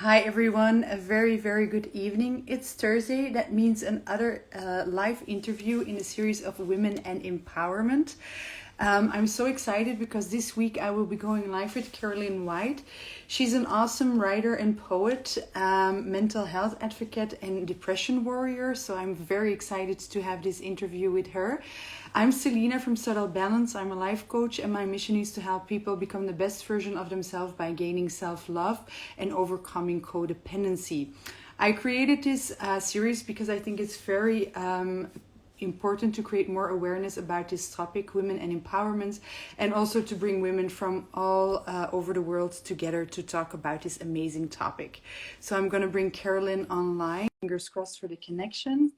Hi everyone, a very, very good evening. It's Thursday. That means another live interview in a series of women and empowerment. I'm so excited because this week I will be going live with Carolyn White. She's an awesome writer and poet, mental health advocate, and depression warrior. So I'm very excited to have this interview with her. I'm Selina from Subtle Balance. I'm a life coach, and my mission is to help people become the best version of themselves by gaining self-love and overcoming codependency. I created this series because I think it's very important to create more awareness about this topic, women and empowerment, and also to bring women from all over the world together to talk about this amazing topic. So I'm going to bring Carolyn online. Fingers crossed for the connection.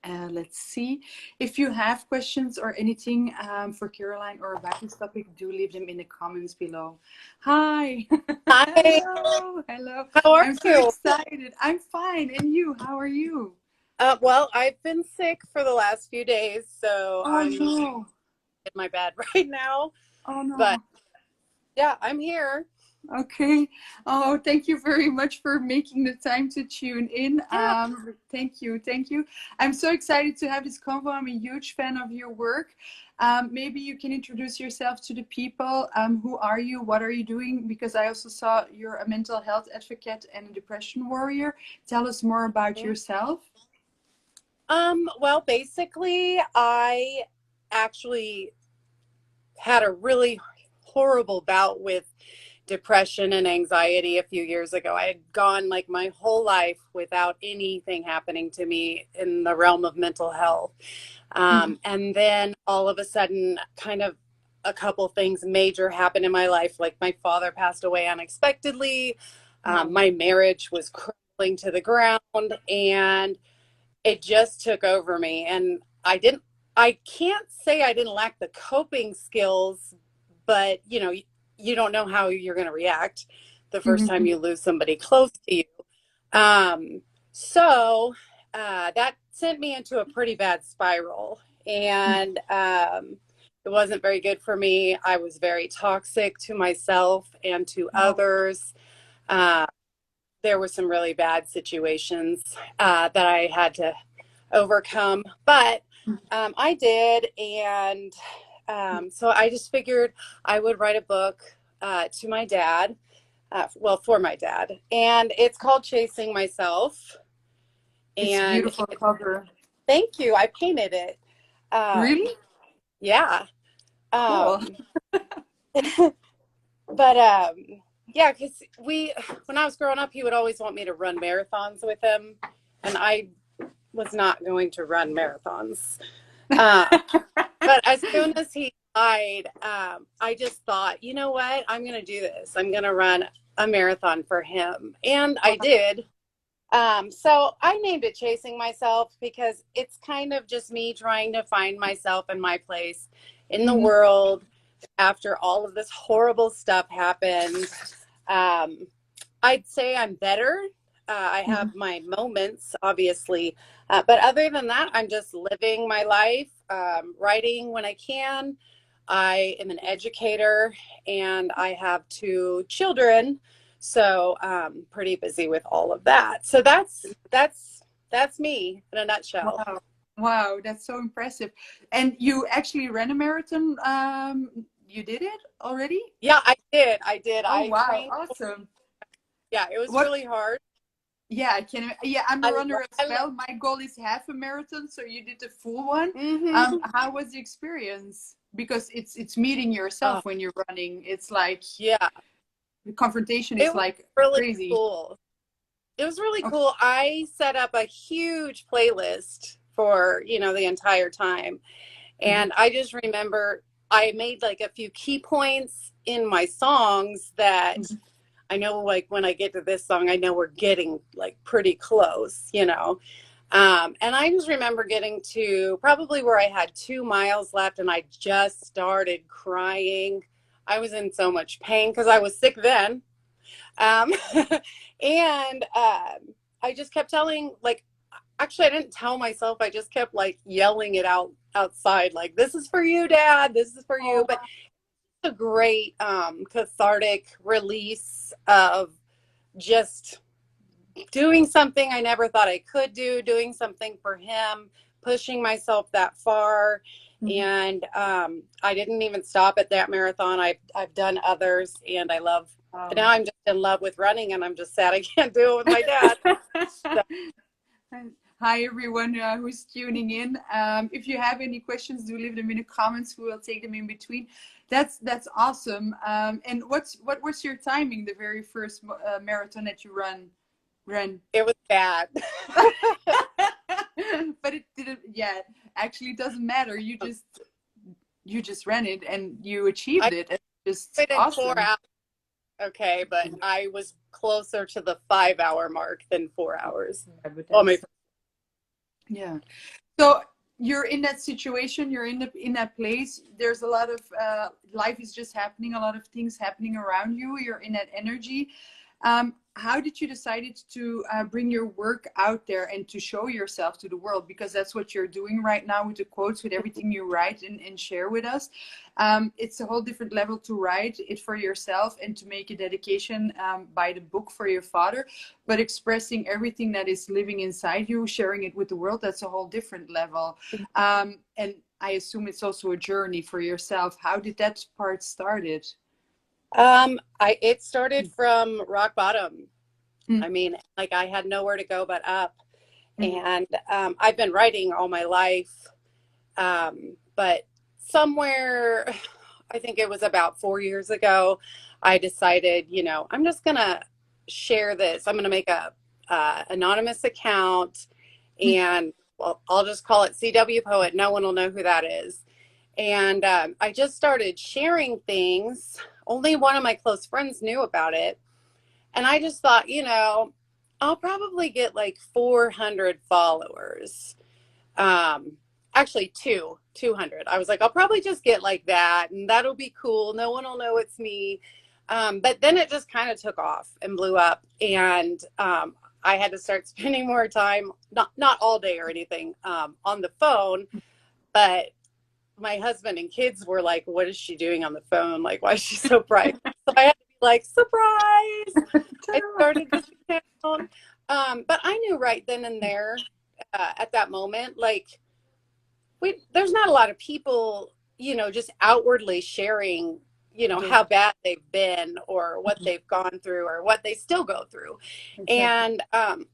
Let's see. If you have questions or anything for Caroline or about this topic, do leave them in the comments below. Hi. Hi, Hello. Hello. how are I'm so you? excited. I'm fine. And you? How are you? Well, I've been sick for the last few days, so Oh I'm in no. my bed right now. Oh But no. yeah, I'm here. Okay. Oh, thank you very much for making the time to tune in. Yeah. Thank you. Thank you. I'm so excited to have this convo. I'm a huge fan of your work. Maybe you can introduce yourself to the people. Who are you? What are you doing? Because I also saw you're a mental health advocate and a depression warrior. Tell us more about Mhm. yourself. Well, basically, I actually had a really horrible bout with depression and anxiety a few years ago. I had gone like my whole life without anything happening to me in the realm of mental health. Mhm. And then all of a sudden, kind of a couple things major happened in my life. Like my father passed away unexpectedly. Oh. My marriage was crumbling to the ground, and it just took over me. And I can't say I didn't lack the coping skills, but you don't know how you're going to react the first time Mhm. you lose somebody close to you. Um, so that sent me into a pretty bad spiral, and it wasn't very good for me. I was very toxic to myself and to Oh. others. Uh, there were some really bad situations that I had to overcome, but I did, and so I just figured I would write a book to my dad, well, for my dad, and it's called Chasing Myself. It's a And beautiful cover. thank you, I painted it. Really? Yeah. Cool. Um, but yeah, because when I was growing up, he would always want me to run marathons with him, and I was not going to run marathons. Uh, but as soon as he died, I just thought, you know what? I'm going to do this. I'm going to run a marathon for him. And I did. So I named it Chasing Myself because it's kind of just me trying to find myself and my place in the Mhm. world after all of this horrible stuff happened. Um, I'd say I'm better. I have Mhm. my moments, obviously. But other than that, I'm just living my life, writing when I can. I am an educator and I have two children. So pretty busy with all of that. So that's me in a nutshell. Wow. Wow, that's so impressive. And you actually ran a marathon. You did it already? Yeah, I did. I did. Oh, I wow. trained. Awesome. Yeah, it was What? really hard. Yeah, I can. Yeah, I'm a runner as I love. well. My goal is half a marathon, so you did the full one. Mm-hmm. How was the experience? Because it's meeting Oh, yourself when you're running. It's like yeah, the confrontation it is was like really crazy. cool. It was really Okay. cool. I set up a huge playlist for, the entire time. Mhm. And I just remember I made like a few key points in my songs that Mhm. I know, like when I get to this song, I know we're getting like pretty close. And I just remember getting to probably where I had 2 miles left and I just started crying. I was in so much pain because I was sick then. Um, and I just kept telling, like, actually, I didn't tell myself. I just kept like yelling it out outside, like, "This is for you, Dad. This is for you." Oh, But it's a great cathartic release of just doing something I never thought I could do, doing something for him, pushing myself that far. Mhm. And I didn't even stop at that marathon. I've done others, and I love. Wow. Now I'm just in love with running, and I'm just sad I can't do it with my dad. So Hi everyone who's tuning in. If you have any questions, do leave them in the comments. We will take them in between. That's awesome. And what was your timing? The very first marathon that you ran. it was bad. But it didn't. Yeah, actually, it doesn't matter. You just ran it and you I achieved it. It's just did it in four awesome. hours. Okay, but I was closer to the 5 hour mark than 4 hours. Yeah, but Oh my! that's yeah. So you're in that situation, you're in that place. There's a lot of life is just happening, a lot of things happening around you. You're in that energy. How did you decide to bring your work out there and to show yourself to the world? Because that's what you're doing right now with the quotes, with everything you write and share with us. It's a whole different level to write it for yourself and to make a dedication by the book for your father, but expressing everything that is living inside you, sharing it with the world, that's a whole different level. And I assume it's also a journey for yourself. How did that part started? It started from rock bottom. Mm, I mean, like I had nowhere to go but up, mm, and I've been writing all my life, but somewhere, I think it was about 4 years ago, I decided, I'm just gonna share this. I'm gonna make a anonymous account, mm. and well, I'll just call it CW Poet. No one will know who that is. And I just started sharing things. Only one of my close friends knew about it. And I just thought, I'll probably get like 400 followers. Um, Actually, 200. I was like, I'll probably just get like that, and that'll be cool. No one will know it's me. But then it just kind of took off and blew up. And I had to start spending more time, not all day or anything, on the phone. But my husband and kids were like, what is she doing on the phone? Like, why is she so bright? So I had to be like, surprise. I started this account. But I knew right then and there, at that moment, like, there's not a lot of people, just outwardly sharing, Those, how bad they've been or what they've gone through or what they still go through. exactly. And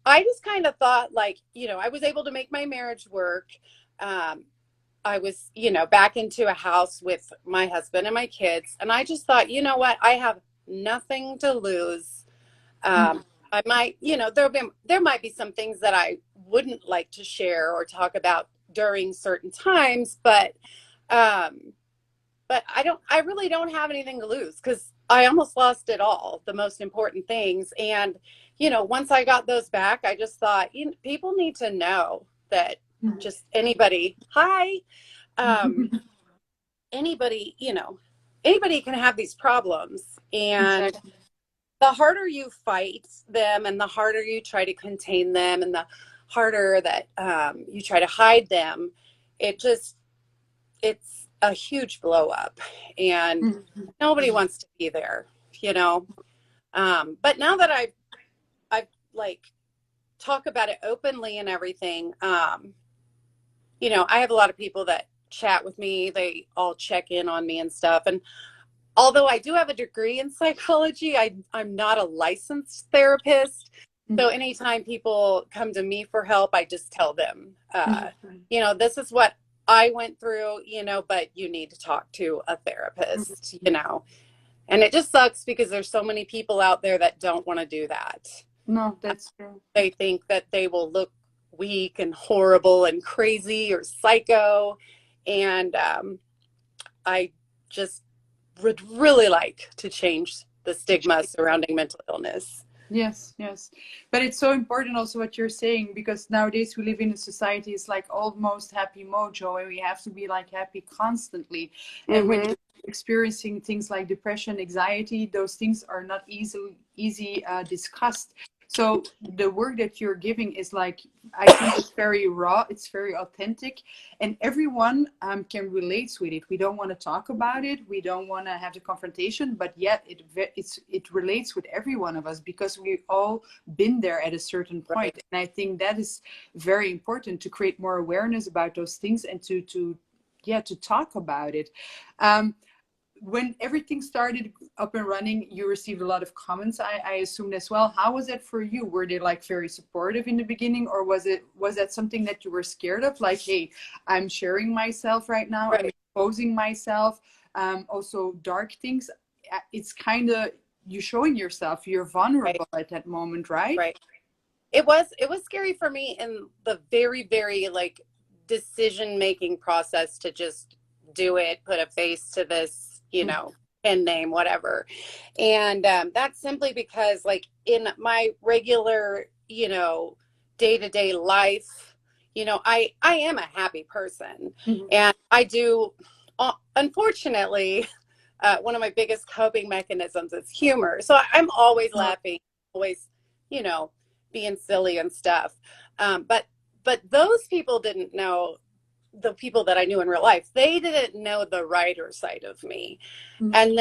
I just kind of thought, like, I was able to make my marriage work. Um, I was, back into a house with my husband and my kids. And I just thought, you know what? I have nothing to lose. Mm, I might, there might be some things that I wouldn't like to share or talk about during certain times, um, but I really don't have anything to lose because I almost lost it all, the most important things. And, once I got those back, I just thought, people need to know that mm. just anybody, hi, um, anybody, anybody can have these problems. And Exactly. the harder you fight them and the harder you try to contain them and the harder that you try to hide them, it's a huge blow up, and Mm, nobody wants to be there, you know. But now that I've like talk about it openly and everything, I have a lot of people that chat with me. They all check in on me and stuff. And although I do have a degree in psychology, I'm not a licensed therapist. mm, So anytime people come to me for help, I just tell them, mm. this is what I went through, but you need to talk to a therapist. And it just sucks because there's so many people out there that don't want to do that. No, that's true. They think that they will look weak and horrible and crazy or psycho. And I just would really like to change the stigma surrounding mental illness. Yes, yes. But it's so important also what you're saying, because nowadays we live in a society, it's like almost happy mojo and we have to be like happy constantly. And when Mm-hmm. you're experiencing things like depression, anxiety, those things are not easy discussed. So the work that you're giving is like, I think it's very raw, it's very authentic, and everyone can relate with it. We don't want to talk about it, we don't want to have the confrontation, but yet it relates with every one of us because we've all been there at a certain point. Right. And I think that is very important to create more awareness about those things and to yeah, to talk about it. Um, when everything started up and running, you received a lot of comments, I assumed as well. How was it for you? Were they like very supportive in the beginning, or was that something that you were scared of? Like, hey, I'm sharing myself right now, I'm Right. exposing myself, also dark things. It's kind of you showing yourself, you're Right. vulnerable at that moment, right? Right. It was scary for me in the very, very like decision making process to just do it, put a face to this, pen name, whatever. And that's simply because like in my regular, day to day life, I am a happy person, Mhm. and I do. Unfortunately, one of my biggest coping mechanisms is humor. So I'm always Oh, laughing, always, you know, being silly and stuff. But those people didn't know, the people that I knew in real life, they didn't know the writer side of me. mhm. And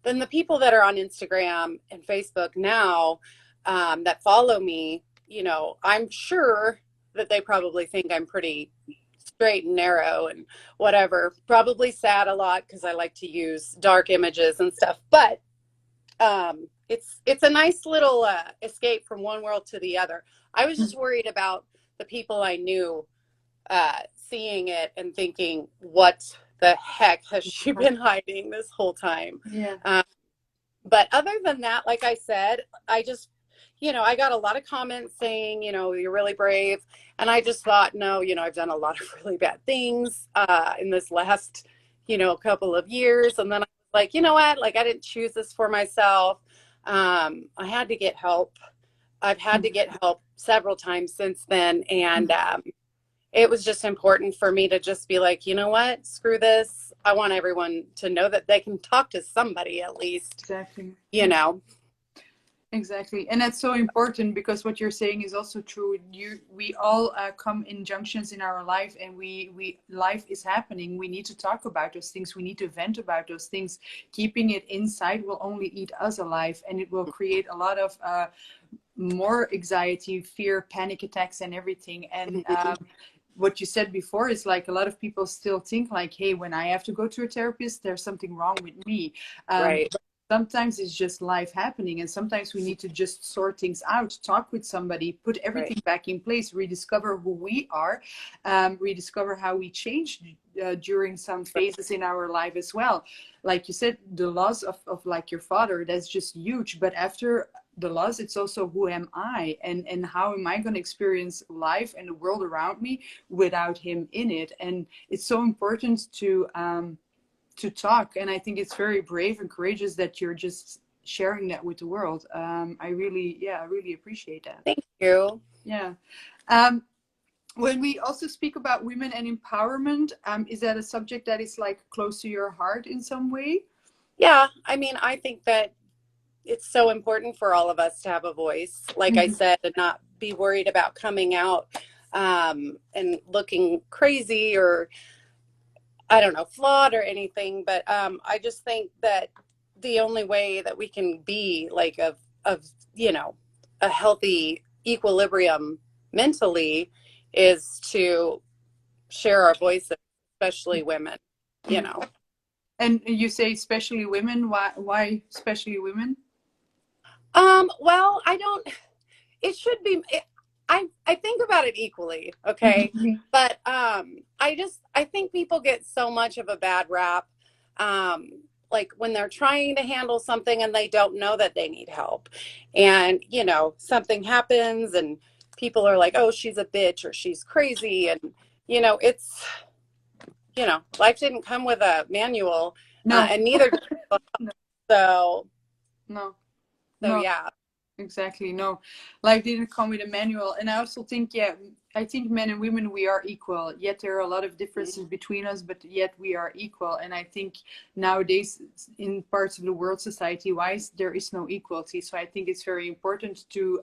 then the people that are on Instagram and Facebook now, that follow me, I'm sure that they probably think I'm pretty straight and narrow and whatever. Probably sad a lot because I like to use dark images and stuff. But it's a nice little escape from one world to the other. I was just worried about the people I knew seeing it and thinking, "What the heck has she been hiding this whole time?" Yeah. Um, but other than that, like I said, I just, I got a lot of comments saying, you're really brave. And I just thought, no, I've done a lot of really bad things in this last, couple of years. And then I was like, you know what? Like, I didn't choose this for myself. I had to get help. I've had to get help several times since then. And it was just important for me to just be like, you know what? Screw this. I want everyone to know that they can talk to somebody at least, Exactly. you know. Exactly, and that's so important because what you're saying is also true. We all come in junctions in our life, and we life is happening. We need to talk about those things. We need to vent about those things. Keeping it inside will only eat us alive, and it will create a lot of more anxiety, fear, panic attacks, and everything. And what you said before is like a lot of people still think like, hey, when I have to go to a therapist, there's something wrong with me. Right. But sometimes it's just life happening, and sometimes we need to just sort things out, talk with somebody, put Right. everything back in place, rediscover who we are, rediscover how we changed during some phases in our life as well. Like you said, the loss of like your father, that's just huge. But after the loss, it's also who am I, and how am I going to experience life and the world around me without him in it. And it's so important to talk, and I think it's very brave and courageous that you're just sharing that with the world. I really appreciate that. Thank you. Yeah. um, when we also speak about women and empowerment, is that a subject that is like close to your heart in some way? Yeah. I mean, I think that it's so important for all of us to have a voice, like I Mhm. said, and not be worried about coming out and looking crazy or, I don't know, flawed or anything. But I just think that the only way that we can be like of you know a healthy equilibrium mentally is to share our voices, especially women. You Mhm. know. And you say especially women. Why especially women? Well, I don't. It should be. I think about it equally. Okay, Mhm. but I think people get so much of a bad rap. Um, like when they're trying to handle something and they don't know that they need help, and something happens and people are like, "Oh, she's a bitch" or "She's crazy," and it's life didn't come with a manual, No, and neither did, no, so no, so no. yeah. exactly. No, life didn't come with a manual. And I also think, yeah, I think men and women, we are equal. Yet there are a lot of differences between us, but yet we are equal. And I think nowadays, in parts of the world, society wise, there is no equality. So I think it's very important to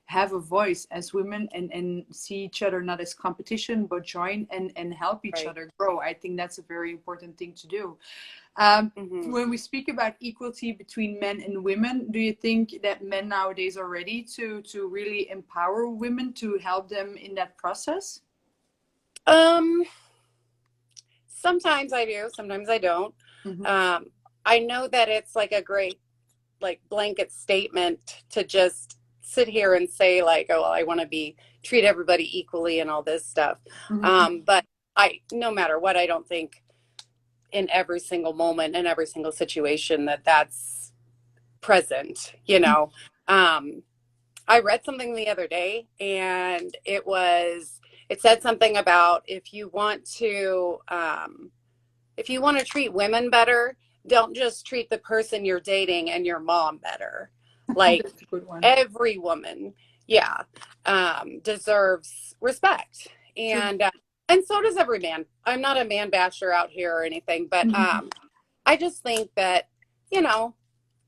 have a voice as women and see each other not as competition, but join and help each Right. other grow. I think that's a very important thing to do. Mm-hmm. When we speak about equality between men and women, do you think that men nowadays are ready to really empower women to help them in that process? Um, Sometimes I do, sometimes I don't. Hmm. Um, I know that it's like a great like blanket statement to just sit here and say like, oh, well, I want to be treat everybody equally and all this stuff. Hmm. But I, no matter what, I don't think in every single moment in every single situation that that's present. Um, I read something the other day, and it said something about if you want to treat women better, don't just treat the person you're dating and your mom better. Like That's a good one. every woman, yeah, deserves respect, True. and so does every man. I'm not a man basher out here or anything, but Hmm. I just think that you know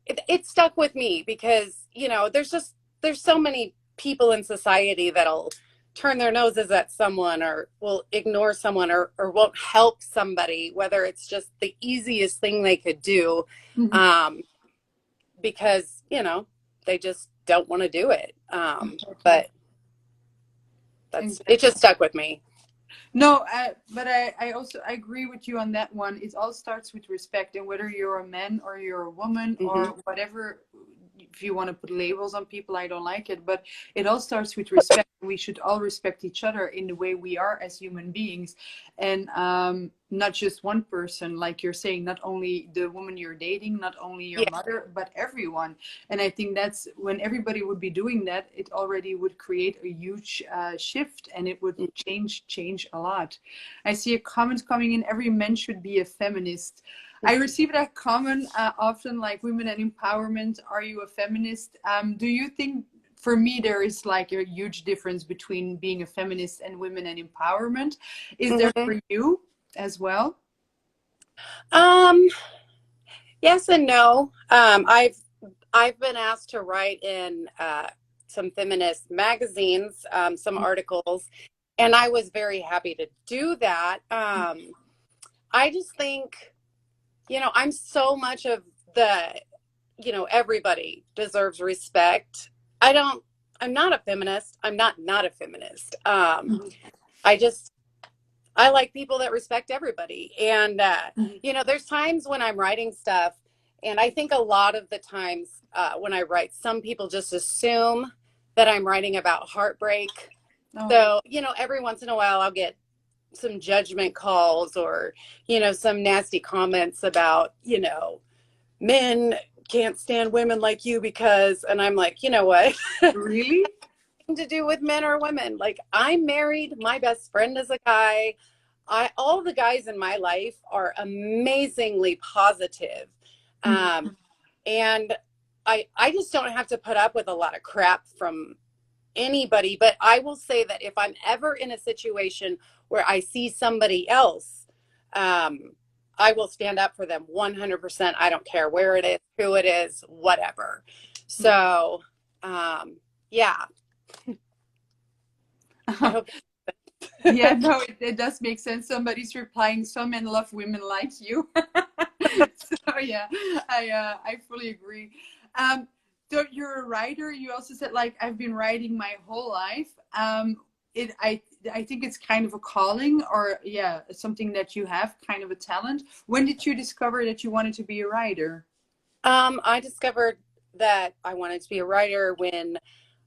it stuck with me because there's so many people in society that'll turn their noses at someone or will ignore someone or won't help somebody, whether it's just the easiest thing they could do, Hmm. um, because they just don't want to do it. Exactly. But that's it. Exactly. Just stuck with me. No, but I also I agree with you on that one. It all starts with respect, and whether you're a man or you're a woman Hmm. or whatever, if you want to put labels on people, I don't like it. But it all starts with respect. We should all respect each other in the way we are as human beings, and not just one person, like you're saying, not only the woman you're dating, not only your Yeah. mother, but everyone. And I think that's when everybody would be doing that, it already would create a huge shift, and it would change a lot. I see a comment coming in: every man should be a feminist. I receive that comment often, like women and empowerment. Are you a feminist? Do you think? For me, there is like a huge difference between being a feminist and women and empowerment. Is there Hmm. for you as well? Um, yes and no. I've been asked to write in some feminist magazines, some articles, and I was very happy to do that. I just think, I'm so much of the, everybody deserves respect. I don't, I'm not a feminist. I'm not a feminist. Mhm. I just, I like people that respect everybody. And, Mhm. there's times when I'm writing stuff, and I think a lot of the times when I write, some people just assume that I'm writing about heartbreak. Oh, So, every once in a while I'll get some judgment calls or, some nasty comments about, men can't stand women like you because, and I'm like, you know what? really? To do with men or women. Like I'm married, my best friend is a guy. All the guys in my life are amazingly positive. Mhm. Um, and I just don't have to put up with a lot of crap from anybody. But I will say that if I'm ever in a situation where I see somebody else, um, I will stand up for them 100%. I don't care where it is, who it is, whatever. So, yeah, I hope. Yeah, no, it does make sense. Somebody's replying, some men love women like you. So yeah, I fully agree. Um, so you're a writer. You also said like I've been writing my whole life. It I think it's kind of a calling, or yeah, something that you have, kind of a talent. When did you discover that you wanted to be a writer? I discovered that I wanted to be a writer when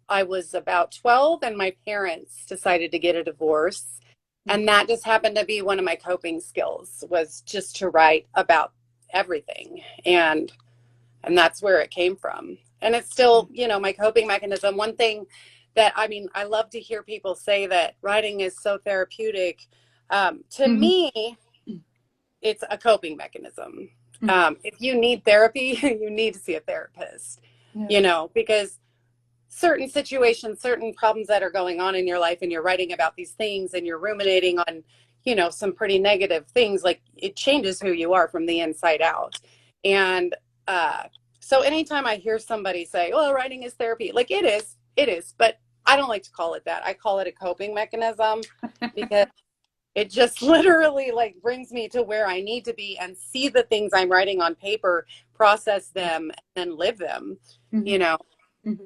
I was about 12 and my parents decided to get a divorce. And that just happened to be one of my coping skills was just to write about everything. And that's where it came from. And it's still, my coping mechanism. One thing that I love to hear people say that writing is so therapeutic. To Mhm. me, it's a coping mechanism. Mhm. If you need therapy, you need to see a therapist, Yeah. because certain situations, certain problems that are going on in your life, and you're writing about these things and you're ruminating on, some pretty negative things, like it changes who you are from the inside out. And uh, so anytime I hear somebody say, well, writing is therapy, like it is, but I don't like to call it that. I call it a coping mechanism because it just literally like brings me to where I need to be and see the things I'm writing on paper, process them, and then live them, Mm-hmm. you know. Mm-hmm.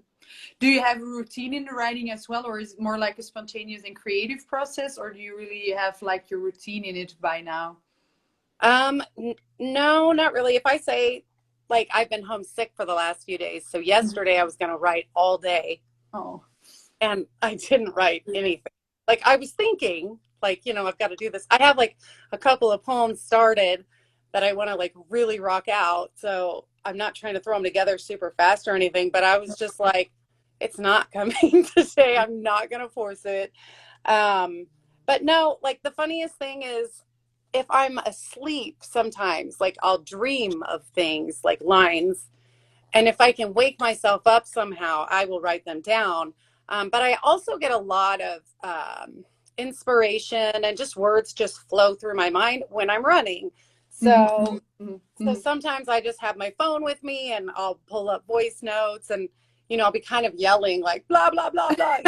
Do you have a routine in the writing as well, or is it more like a spontaneous and creative process, or do you really have like your routine in it by now? No, not really. If I say, like, I've been homesick for the last few days, so Mm-hmm. yesterday I was going to write all day Oh. and I didn't write anything. Like, I was thinking, like, I've got to do this. I have like a couple of poems started that I want to like really rock out. So I'm not trying to throw them together super fast or anything, but I was just like, it's not coming today. I'm not going to force it. Um, but no, like the funniest thing is if I'm asleep sometimes, like I'll dream of things like lines. And if I can wake myself up somehow, I will write them down. But I also get a lot of inspiration and just words just flow through my mind when I'm running. Mm-hmm. So, so Mm-hmm. sometimes I just have my phone with me and I'll pull up voice notes and, I'll be kind of yelling like blah, blah, blah, blah,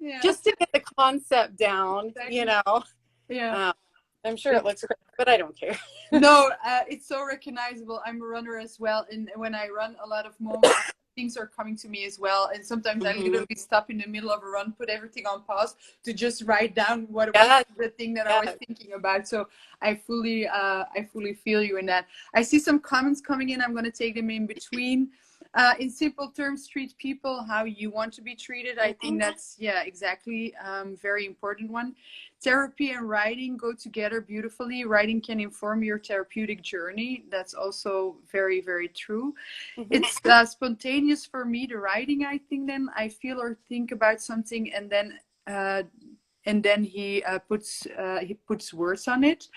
Yeah, just to get the concept down, exactly. Yeah. Um, I'm sure it looks great, but I don't care. No, it's so recognizable. I'm a runner as well, and when I run, a lot of more things are coming to me as well. And sometimes I Mm-hmm. literally stop in the middle of a run, put everything on pause to just write down what was Yes, the thing that I was yes. thinking about. So I fully feel you in that. I see some comments coming in. I'm going to take them in between. In simple terms, treat people how you want to be treated. I think that's, yeah, exactly, very important one. Therapy and writing go together beautifully. Writing can inform your therapeutic journey. That's also very, very true. Mm-hmm. It's spontaneous for me, the writing, I think. Then I feel or think about something, uh, and then he puts words on it.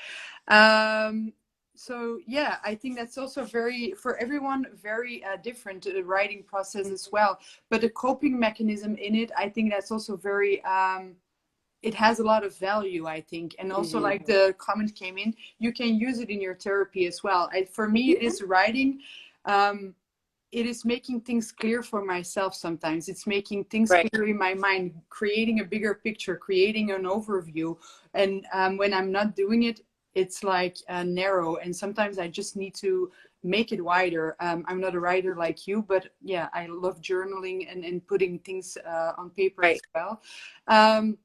Um, so yeah, I think that's also very, for everyone, very different, writing process as well. But the coping mechanism in it, I think that's also very it has a lot of value, I think. And also, Mm-hmm. like the comment came in, you can use it in your therapy as well. For me, it is writing. Um, it is making things clear for myself sometimes. It's making things Right. clear in my mind, creating a bigger picture, creating an overview. And when I'm not doing it, it's like narrow. And sometimes I just need to make it wider. I'm not a writer like you, but yeah, I love journaling and putting things on paper as Right. well.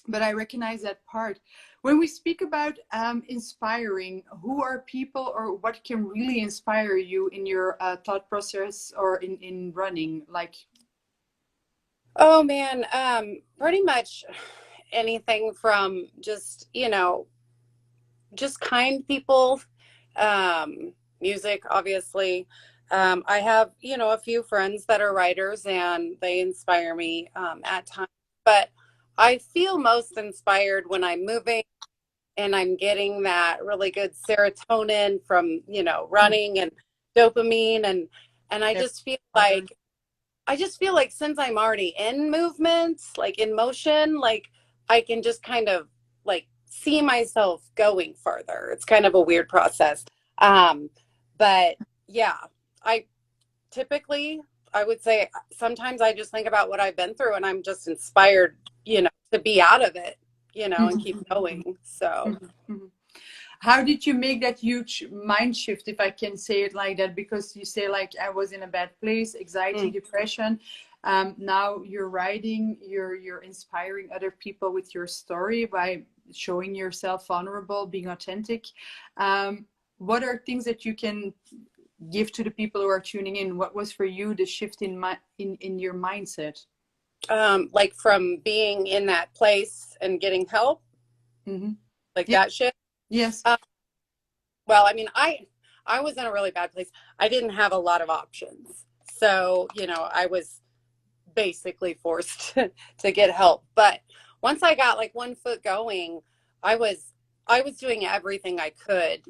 But I recognize that part. When we speak about inspiring, who are people or what can really inspire you in your thought process or in running? Like, Oh man, pretty much anything from just, just kind people, music, obviously. I have, a few friends that are writers and they inspire me at times, but I feel most inspired when I'm moving and I'm getting that really good serotonin from, running and dopamine and I just feel like since I'm already in movement, like in motion, like I can just kind of like see myself going further. It's kind of a weird process. Um, but yeah, I typically I would say sometimes I just think about what I've been through and I'm just inspired, to be out of it, and keep going. So how did you make that huge mind shift, if I can say it like that? Because you say, like, I was in a bad place, anxiety, mm, depression. Now you're writing, you're inspiring other people with your story by showing yourself vulnerable, being authentic. What are things that you can give to the people who are tuning in? What was for you the shift in your mindset? like from being in that place and getting help, Mm-hmm. like Yeah. that shit. Yes. Well, I mean, I was in a really bad place. I didn't have a lot of options. So, I was basically forced to get help. But once I got like one foot going, I was I was doing everything I could,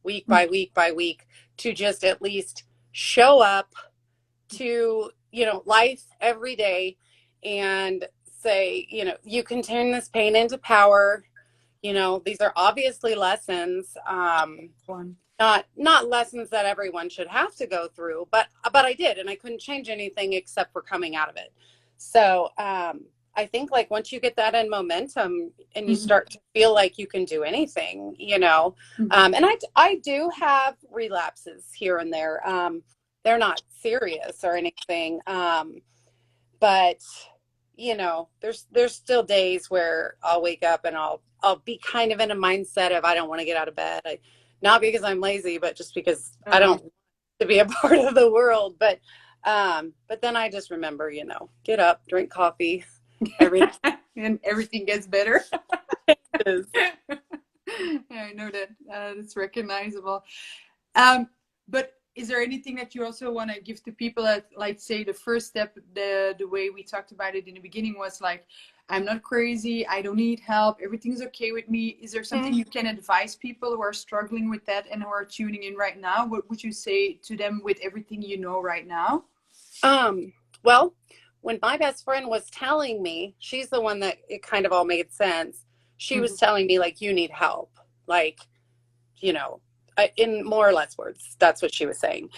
week by week by week to just at least show up to, life every day and say, you can turn this pain into power. These are obviously lessons. One. Not lessons that everyone should have to go through, but I did, and I couldn't change anything except for coming out of it. So I think like once you get that in momentum and you Mhm. start to feel like you can do anything, Mhm. and I do have relapses here and there. They're not serious or anything, but there's still days where I'll wake up and I'll be kind of in a mindset of I don't want to get out of bed. Not because I'm lazy, but just because I Uh-huh. don't want to be a part of the world. But then I just remember, get up, drink coffee, everything And everything gets better. is. Yeah, I know that. That's recognizable. Um, but is there anything that you also want to give to people that, like, say, the first step, the way we talked about it in the beginning was like, I'm not crazy, I don't need help, everything's okay with me. Is there something you can advise people who are struggling with that and who are tuning in right now? What would you say to them with everything you know right now? Well, when my best friend was telling me, she's the one that it kind of all made sense. She was Mhm. telling me like, you need help. Like, you know, in more or less words, that's what she was saying.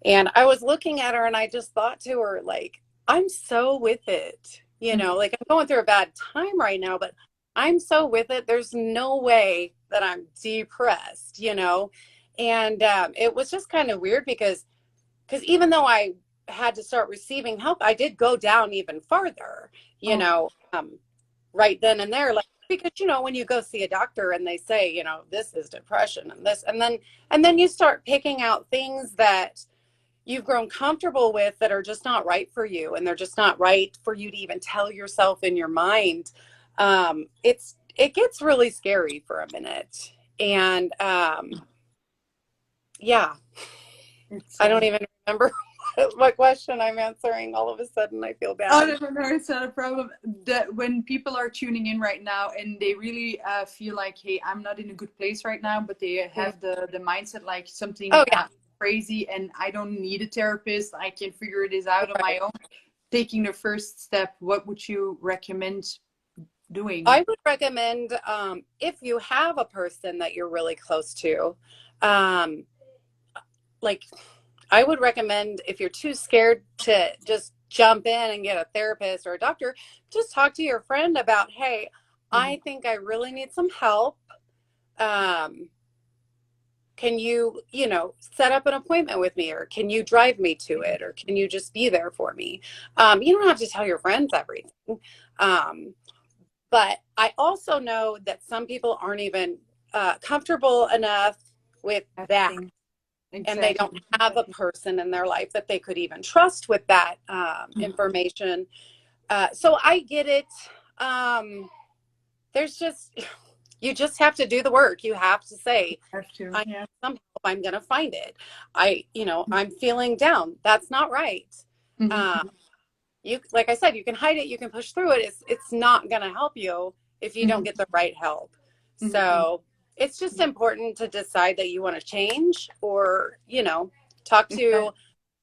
And I was looking at her and I just thought to her, like, I'm so with it. Mhm. Like I'm going through a bad time right now, but I'm so with it. There's no way that I'm depressed. And it was just kind of weird because even though I had to start receiving help, I did go down even farther, you Oh. know, right then and there. Like, because, when you go see a doctor and they say, this is depression and this, and then you start picking out things that you've grown comfortable with that are just not right for you. And they're just not right for you to even tell yourself in your mind. It gets really scary for a minute. And yeah, It's I don't even remember what question I'm answering. All of a sudden, I feel Oh, bad. no, no, no, it's not a problem. That when people are tuning in right now and they really feel like, hey, I'm not in a good place right now, but they have the mindset like something Oh, yeah, crazy and I don't need a therapist. I can figure this out on my right. own. Taking the first step, what would you recommend doing? I would recommend if you have a person that you're really close to, um, like I would recommend if you're too scared to just jump in and get a therapist or a doctor, just talk to your friend about, hey, Mhm. I think I really need some help. Um, can you set up an appointment with me, or can you drive me to it, or can you just be there for me? You don't have to tell your friends everything. Um, but I also know that some people aren't even comfortable enough with that, Everything. and they Exactly. don't have a person in their life that they could even trust with that Mhm. information. So I get it. Um, there's just, you just have to do the work. You have to say, Have to, I need yeah. some help. I'm going to find it. I'm feeling down. That's not right. Mhm. Um, like I said, you can hide it, you can push through it. It's not going to help you if you don't Mhm. get the right help. Mhm. So it's just important to decide that you want to change, or talk Mhm. to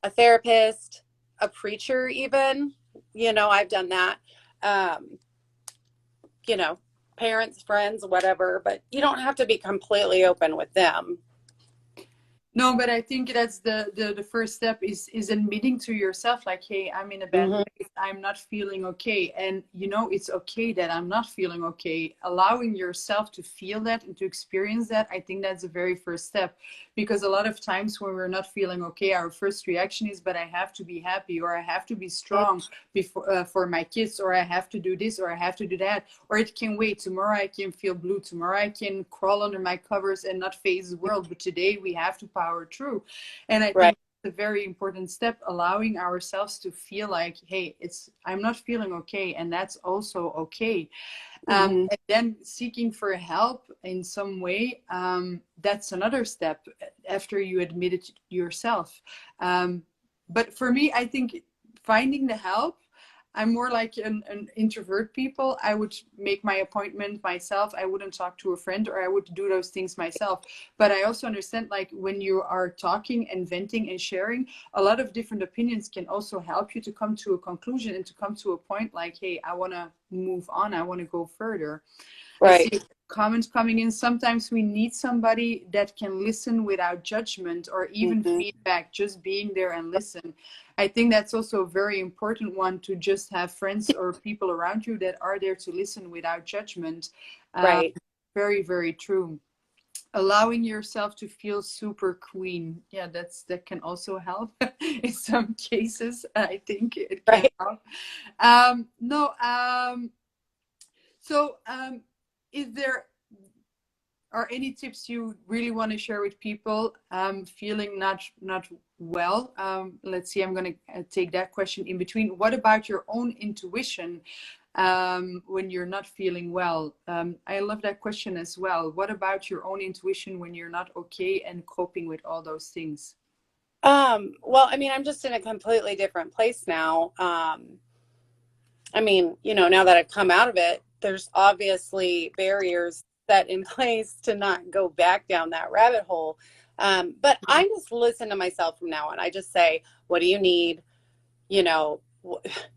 a therapist, a preacher, even. I've done that. um you know Parents, friends, whatever, but you don't have to be completely open with them. No, but I think that's the first step is admitting to yourself like, hey, I'm in a bad Hmm. place. I'm not feeling okay. And it's okay that I'm not feeling okay. Allowing yourself to feel that and to experience that, I think that's the very first step. Because a lot of times when we're not feeling okay, our first reaction is, but I have to be happy, or I have to be strong before for my kids, or I have to do this, or I have to do that, or it can wait. Tomorrow I can feel blue. Tomorrow I can crawl under my covers and not face the world. But today we have to power through. And I Right. think it's a very important step, allowing ourselves to feel like, hey, I'm not feeling okay, and that's also okay. Hmm. And then seeking for help in some way, that's another step after you admit it yourself. But for me, I think finding the help, I'm more like an introvert people. I would make my appointment myself. I wouldn't talk to a friend, or I would do those things myself. But I also understand, like, when you are talking and venting and sharing, a lot of different opinions can also help you to come to a conclusion and to come to a point like, hey, I want to move on. I want to go further. I Right. see comments coming in. Sometimes we need somebody that can listen without judgment or even Hmm. feedback, just being there and listen. I think that's also a very important one, to just have friends or people around you that are there to listen without judgment. Uh, Right. Very, very true. Allowing yourself to feel super queen. Yeah, that can also help in some cases. I think it can Right. help. No, so is there are any tips you really want to share with people feeling not well? Let's see, I'm going to take that question in between. What about your own intuition when you're not feeling well? I love that question as well. What about your own intuition when you're not okay and coping with all those things? Well, I mean, I'm just in a completely different place now. I mean, now that I've come out of it, there's obviously barriers set in place to not go back down that rabbit hole. But I just listen to myself from now on. I just say, what do you need? You know,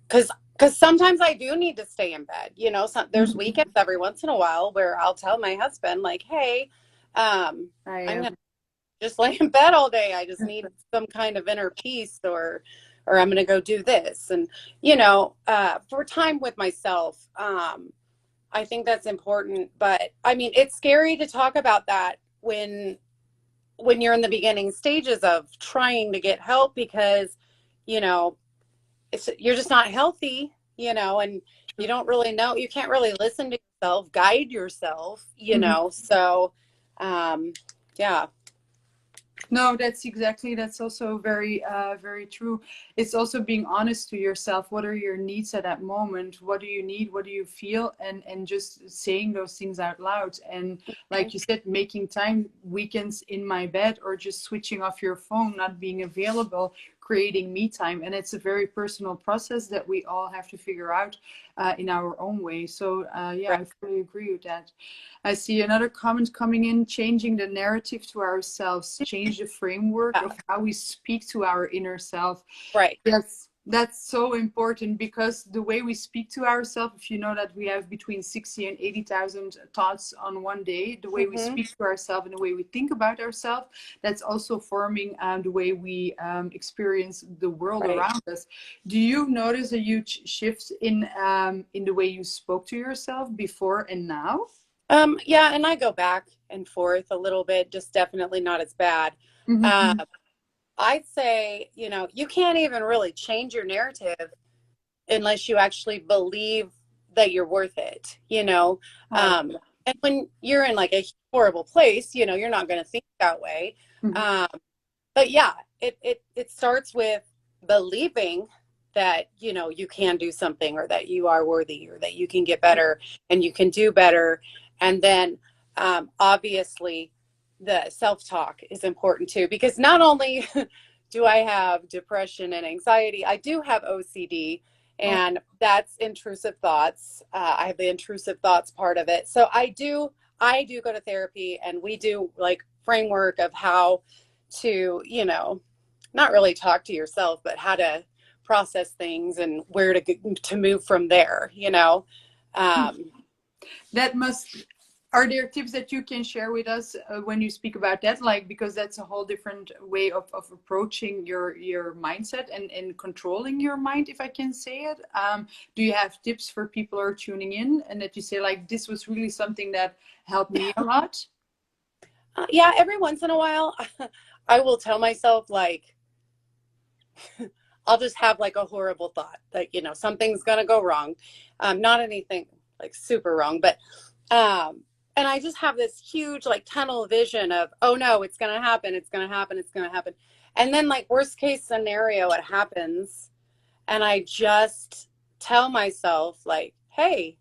because sometimes I do need to stay in bed. There's weekends every once in a while where I'll tell my husband, like, hey, I I'm gonna just lay in bed all day. I just need some kind of inner peace, or I'm gonna go do this. And for time with myself, I think that's important. But I mean, it's scary to talk about that when you're in the beginning stages of trying to get help, because you know you're just not healthy, and you don't really know, you can't really listen to yourself, guide yourself, so yeah. No, that's also very, very true. It's also being honest to yourself. What are your needs at that moment? What do you need? What do you feel? And just saying those things out loud. And like you said, making time, weekends in my bed, or just switching off your phone, not being available, creating me time. And it's a very personal process that we all have to figure out in our own way. So yeah, Right. I fully agree with that. I see another comment coming in: changing the narrative to ourselves, change the framework Yeah. of how we speak to our inner self. Right. Yes, that's so important, because the way we speak to ourselves, if you know that we have between 60 and 80,000 thoughts on one day, the way we Hmm. speak to ourselves and the way we think about ourselves, that's also forming the way we experience the world Right. around us. Do you notice a huge shift in the way you spoke to yourself before and now? Yeah, and I go back and forth a little bit, just definitely not as bad. uh, Mm-hmm. I'd say, you can't even really change your narrative unless you actually believe that you're worth it, Oh, um, and when you're in like a horrible place, you're not going to think that way. mhm. um, but yeah, it starts with believing that you can do something, or that you are worthy, or that you can get better and you can do better. And then obviously the self-talk is important too, because not only do I have depression and anxiety, I do have OCD, Oh, and that's intrusive thoughts. I have the intrusive thoughts part of it. So I do go to therapy, and we do like framework of how to, not really talk to yourself, but how to process things and where to move from there, um, that must. Are there tips that you can share with us when you speak about that? Like, because that's a whole different way of approaching your mindset and controlling your mind, if I can say it. Do you have tips for people who are tuning in, and that you say, like, this was really something that helped me a lot? yeah, every once in a while, I will tell myself, like, I'll just have like a horrible thought, like, something's gonna go wrong. Not anything like super wrong, but and I just have this huge like tunnel vision of, oh no, it's gonna happen, it's gonna happen, it's gonna happen. And then, like, worst case scenario, it happens, and I just tell myself, like, hey,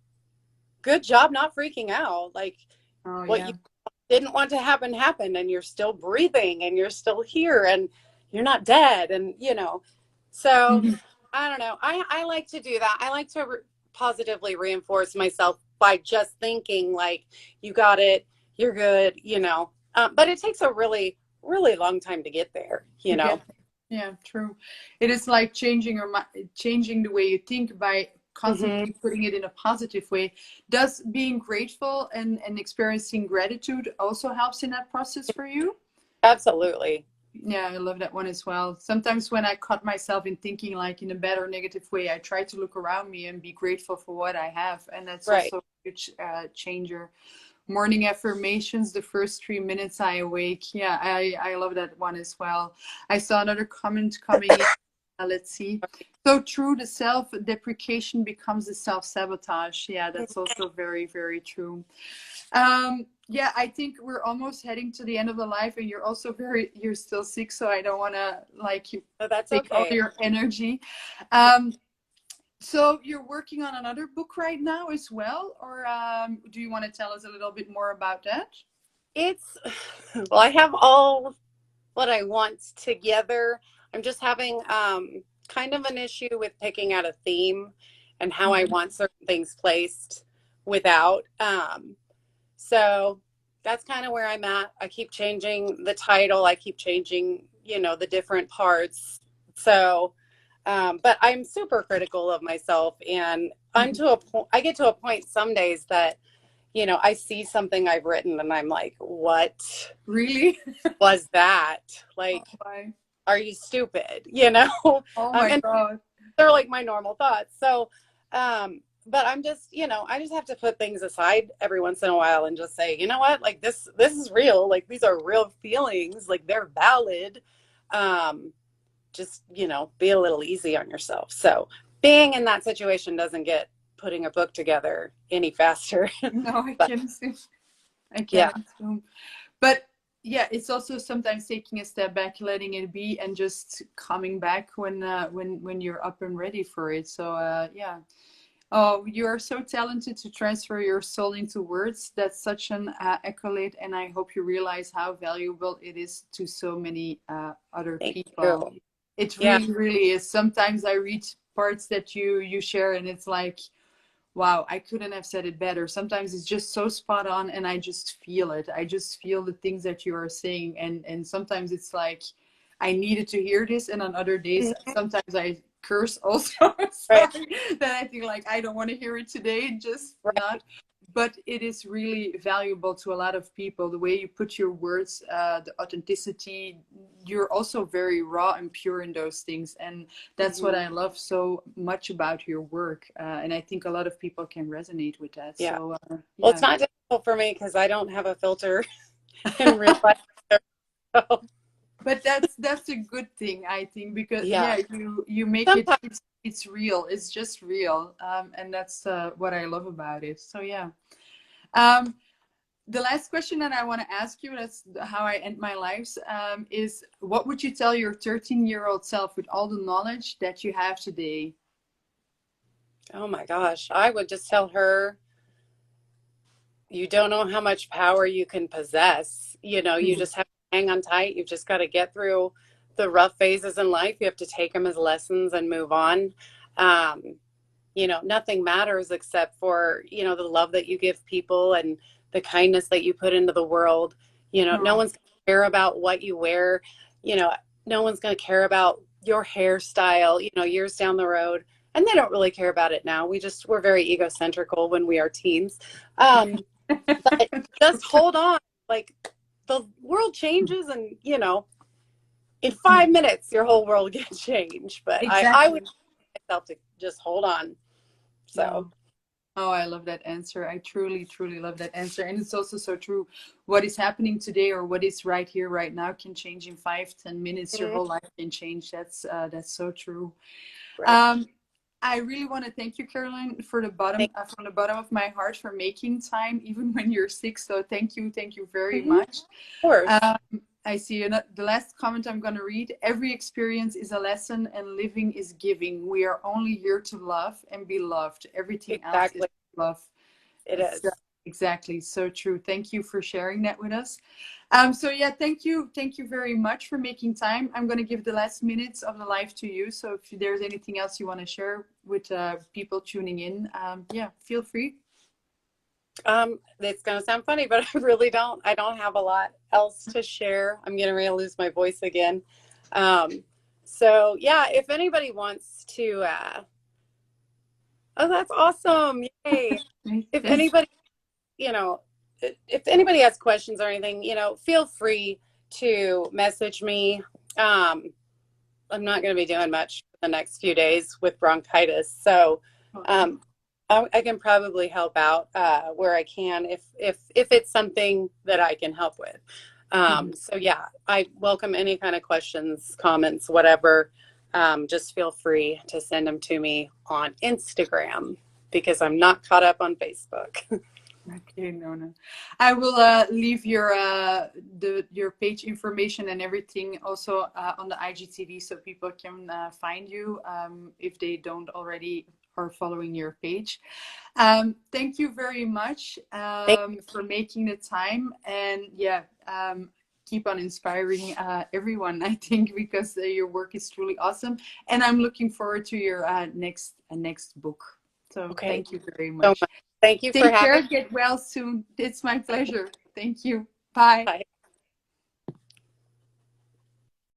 good job not freaking out. Like, Oh what you yeah. didn't want to happen happened, and you're still breathing, and you're still here, and you're not dead. And so I don't know. I like to do that. I like to positively reinforce myself by just thinking like, you got it, you're good, you know. But it takes a really, really long time to get there, you To get know. Yeah, true. It is like changing the way you think by Hmm. constantly putting it in a positive way. Does being grateful and experiencing gratitude also helps in that process for you? Absolutely. Yeah, I love that one as well. Sometimes when I caught myself in thinking like in a bad or negative way, I try to look around me and be grateful for what I have, and that's Right. also a huge changer. Morning affirmations, the first 3 minutes I awake. Yeah, I love that one as well. I saw another comment coming in. Let's see. So true, the self-deprecation becomes a self-sabotage. Yeah, that's also very, very true. Yeah, I think we're almost heading to the end of the life, and you're still sick, so I don't want to like you So that's take all okay. your energy. Yeah. Um, so you're working on another book right now as well, or do you want to tell us a little bit more about that? It's, well, I have all what I want together. I'm just having kind of an issue with picking out a theme and how I Mhm. want certain things placed without. So that's kind of where I'm at. I keep changing the title. I keep changing, you know, the different parts. So, but I'm super critical of myself, and I'm Mhm. to a point. I get to a point some days that, you know, I see something I've written and I'm like, what Really? was that? Oh Like, my! are you stupid? You know, Oh my and God! they're like my normal thoughts. So, but I'm just, you know, I just have to put things aside every once in a while and just say, you know what, like this is real. Like these are real feelings. Like they're valid. Um, just, you know, be a little easy on yourself. So being in that situation doesn't get putting a book together any faster. No, I But can't assume. I yeah, can't assume. But yeah, it's also sometimes taking a step back, letting it be, and just coming back when you're up and ready for it. So yeah. Oh, you are so talented to transfer your soul into words. That's such an accolade, and I hope you realize how valuable it is to so many other thank people. you. It Yeah. really, really is. Sometimes I read parts that you share, and it's like, wow, I couldn't have said it better. Sometimes it's just so spot on, and I just feel it. I just feel the things that you are saying, and sometimes it's like I needed to hear this, and on other days, Mhm. sometimes I curse also. Right. Sorry, that I think like I don't want to hear it today, just Right. not. But it is really valuable to a lot of people. The way you put your words, the authenticity. You're also very raw and pure in those things, and that's what Hmm. I love so much about your work. And I think a lot of people can resonate with that. Yeah. So, Well, it's yeah. not difficult for me because I don't have a filter in real life. So, But that's a good thing, I think, because yeah. yeah, you make it Sometimes. it's real. It's just real, and that's what I love about it. So yeah. Um, the last question that I want to ask you, that's how I end my lives, is what would you tell your 13-year-old self with all the knowledge that you have today? Oh my gosh. I would just tell her, you don't know how much power you can possess. You know, you Mhm. just have to hang on tight. You've just got to get through the rough phases in life. You have to take them as lessons and move on. Um, you know, nothing matters except for, you know, the love that you give people and the kindness that you put into the world. You know, no Oh, one's going to care about what you wear. You know, no one's going to care about your hairstyle, you know, years down the road. And they don't really care about it now. We're very egocentrical when we are teens. But just hold on. Like the world changes, and, you know, in 5 minutes, your whole world can change. But I would exactly. tell myself to just hold on. So, No. Oh, I love that answer. I truly, truly love that answer. And it's also so true. What is happening today or what is right here, right now can change in 5, 10 minutes. Your mm, whole life can change. That's so true. right. Um, I really want to thank you, Caroline, for Thank from the bottom of my heart for making time, even when you're sick. So thank you very you. Mhm. Of much. course. Um, I see the last comment I'm going to read. Every experience is a lesson and living is giving. We are only here to love and be loved. Everything else is Exactly. love. It It's is. Exactly. So true. Thank you for sharing that with us. So yeah, thank you very much for making time. I'm going to give the last minutes of the live to you. So if there's anything else you want to share with people tuning in, yeah, feel free. It's gonna sound funny, but I really don't. I don't have a lot else to share. I'm getting ready to lose my voice again. Um, so yeah, if anybody wants to, oh, that's awesome! Yay! If Thank anybody, you know, if anybody has questions or anything, feel free to message me. Um, I'm not going to be doing much for the next few days with bronchitis, so you. um, I can probably help out where I can if it's something that I can help with. So yeah, I welcome any kind of questions, comments, whatever. Just feel free to send them to me on Instagram because I'm not caught up on Facebook. Okay, no, no. I will leave your page information and everything also on the IGTV so people can find you if they don't already are following your page. Thank you very much Thank for making the time, and yeah, keep on inspiring everyone. I think because your work is truly awesome, and I'm looking forward to your next book. So Okay, thank you very so much. much. Thank you for Take having care. Get well soon. It's my pleasure. Thank you. Bye. me.